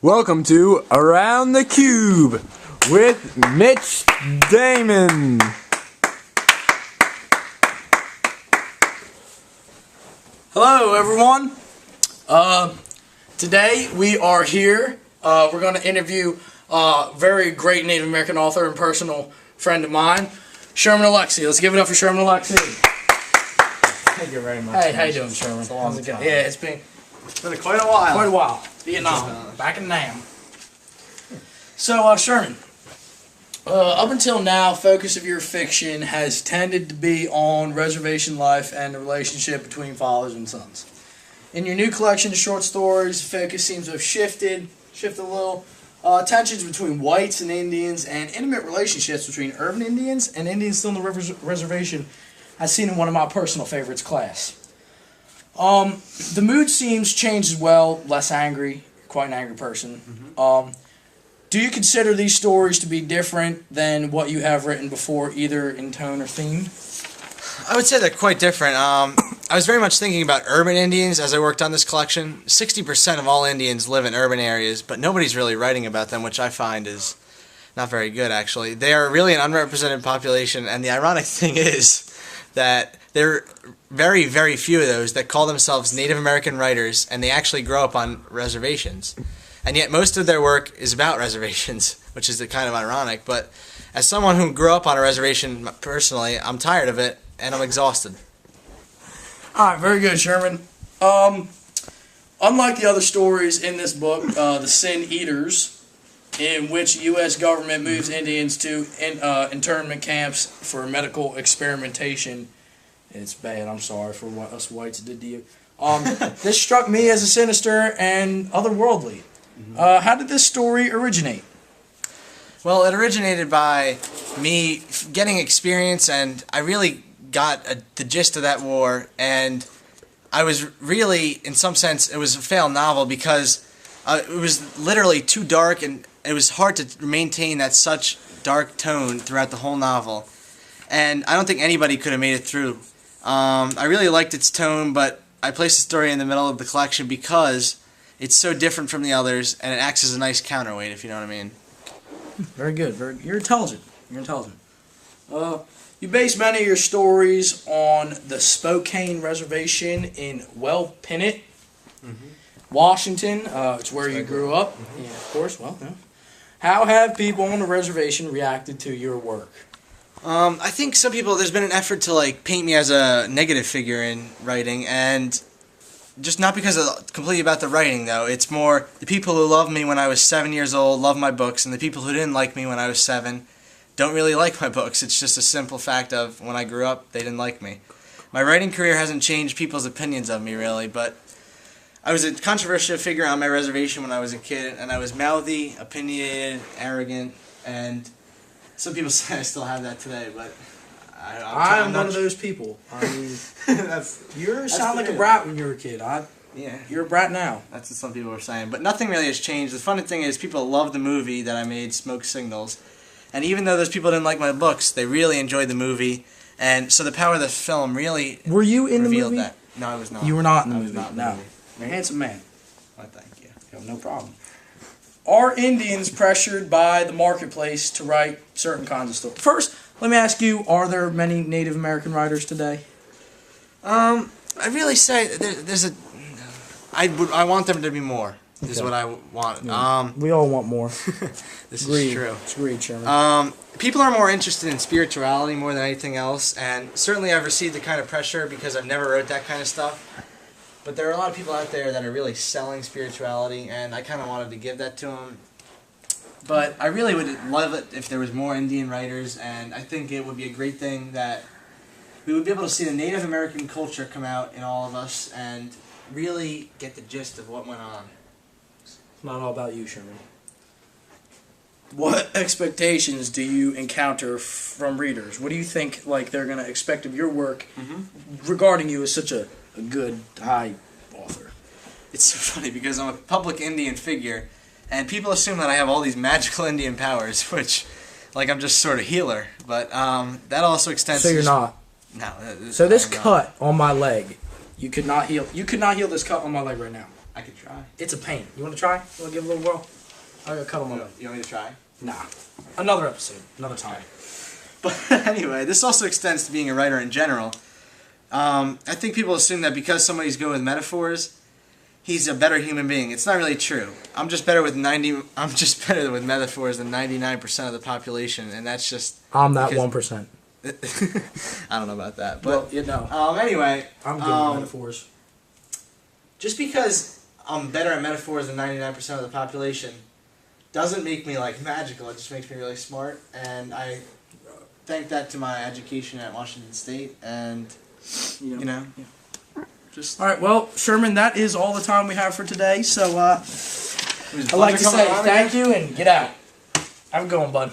Welcome to Around the Cube with Mitch Damon. Hello, everyone. Today we are here. We're going to interview a very great Native American author and personal friend of mine, Sherman Alexie. Let's give it up for Sherman Alexie. Thank you very much. Hey, how you doing, Sherman? How's it going? Yeah, it's been quite a while. quite a while. Vietnam, back in Nam. So, Sherman, up until now, focus of your fiction has tended to be on reservation life and the relationship between fathers and sons. In your new collection of short stories, focus seems to have shifted a little. Tensions between whites and Indians and intimate relationships between urban Indians and Indians still on the reservation, as seen in one of my personal favorites, Class. The mood seems changed as well, less angry, quite an angry person. Do you consider these stories to be different than what you have written before, either in tone or theme? I would say they're quite different. I was very much thinking about urban Indians as I worked on this collection. 60% of all Indians live in urban areas, but nobody's really writing about them, which I find is not very good, actually. They are really an unrepresented population, and the ironic thing is that there are very, very few of those that call themselves Native American writers, and they actually grow up on reservations. And yet most of their work is about reservations, which is kind of ironic. But as someone who grew up on a reservation personally, I'm tired of it, and I'm exhausted. All right, very good, Sherman. Unlike the other stories in this book, The Sin Eaters, in which the U.S. government moves Indians to internment camps for medical experimentation. It's bad, I'm sorry for what us whites did to you. This struck me as a sinister and otherworldly. How did this story originate? Well, it originated by me getting experience, and I really got the gist of that war, and I was really, in some sense, it was a failed novel because it was literally too dark, and it was hard to maintain that such dark tone throughout the whole novel. And I don't think anybody could have made it through. I really liked its tone, but I placed the story in the middle of the collection because it's so different from the others, and it acts as a nice counterweight, if you know what I mean. Very good. You're intelligent. You base many of your stories on the Spokane Reservation in Wellpinit, Washington. It's where you grew up. Yeah, of course. Well, yeah. How have people on the reservation reacted to your work? I think some people, there's been an effort to paint me as a negative figure in writing, and just not because of completely about the writing, though. It's more the people who loved me when I was 7 years old love my books, and the people who didn't like me when I was 7 don't really like my books. It's just a simple fact of when I grew up, they didn't like me. My writing career hasn't changed people's opinions of me, really, but I was a controversial figure on my reservation when I was a kid, and I was mouthy, opinionated, arrogant, and some people say I still have that today, but I'm one of those people. You sound like a brat when you were a kid. Yeah. You're a brat now. That's what some people were saying. But nothing really has changed. The funny thing is people love the movie that I made, Smoke Signals. And even though those people didn't like my books, they really enjoyed the movie. And so the power of the film really Were you in the revealed movie? that. No, I was not. You were not in the I movie. was not in the No. movie. You're a handsome man. Well, thank you. No problem. Are Indians pressured by the marketplace to write certain kinds of stories? First, let me ask you, are there many Native American writers today? I really say I want them to be more. Is what I want. Yeah. We all want more. This Agreed. is true. It's agreed, Sherman. People are more interested in spirituality more than anything else, and certainly I've received the kind of pressure because I've never wrote that kind of stuff. But there are a lot of people out there that are really selling spirituality, and I kind of wanted to give that to them. But I really would love it if there was more Indian writers, and I think it would be a great thing that we would be able to see the Native American culture come out in all of us and really get the gist of what went on. It's not all about you, Sherman. What expectations do you encounter from readers? What do you think they're going to expect of your work regarding you as such a good, high author? It's so funny because I'm a public Indian figure, and people assume that I have all these magical Indian powers, which, I'm just sort of healer. But that also extends. So you're not. No. So this cut on my leg, you could not heal. You could not heal this cut on my leg right now. I could try. It's a pain. You want to try? You want to give it a little whirl? I gotta cut them up. You want me to try? Nah. Another episode. Another time. But anyway, this also extends to being a writer in general. I think people assume that because somebody's good with metaphors, he's a better human being. It's not really true. I'm just better with metaphors than 99% of the population, and that's just. I'm that 1%. I don't know about that, but Anyway, I'm good with metaphors. Just because I'm better at metaphors than 99% of the population doesn't make me like magical. It just makes me really smart, and I thank that to my education at Washington State, and just. All right, well, Sherman, that is all the time we have for today. So I'd like to say thank you and get out. Have a good one, bud.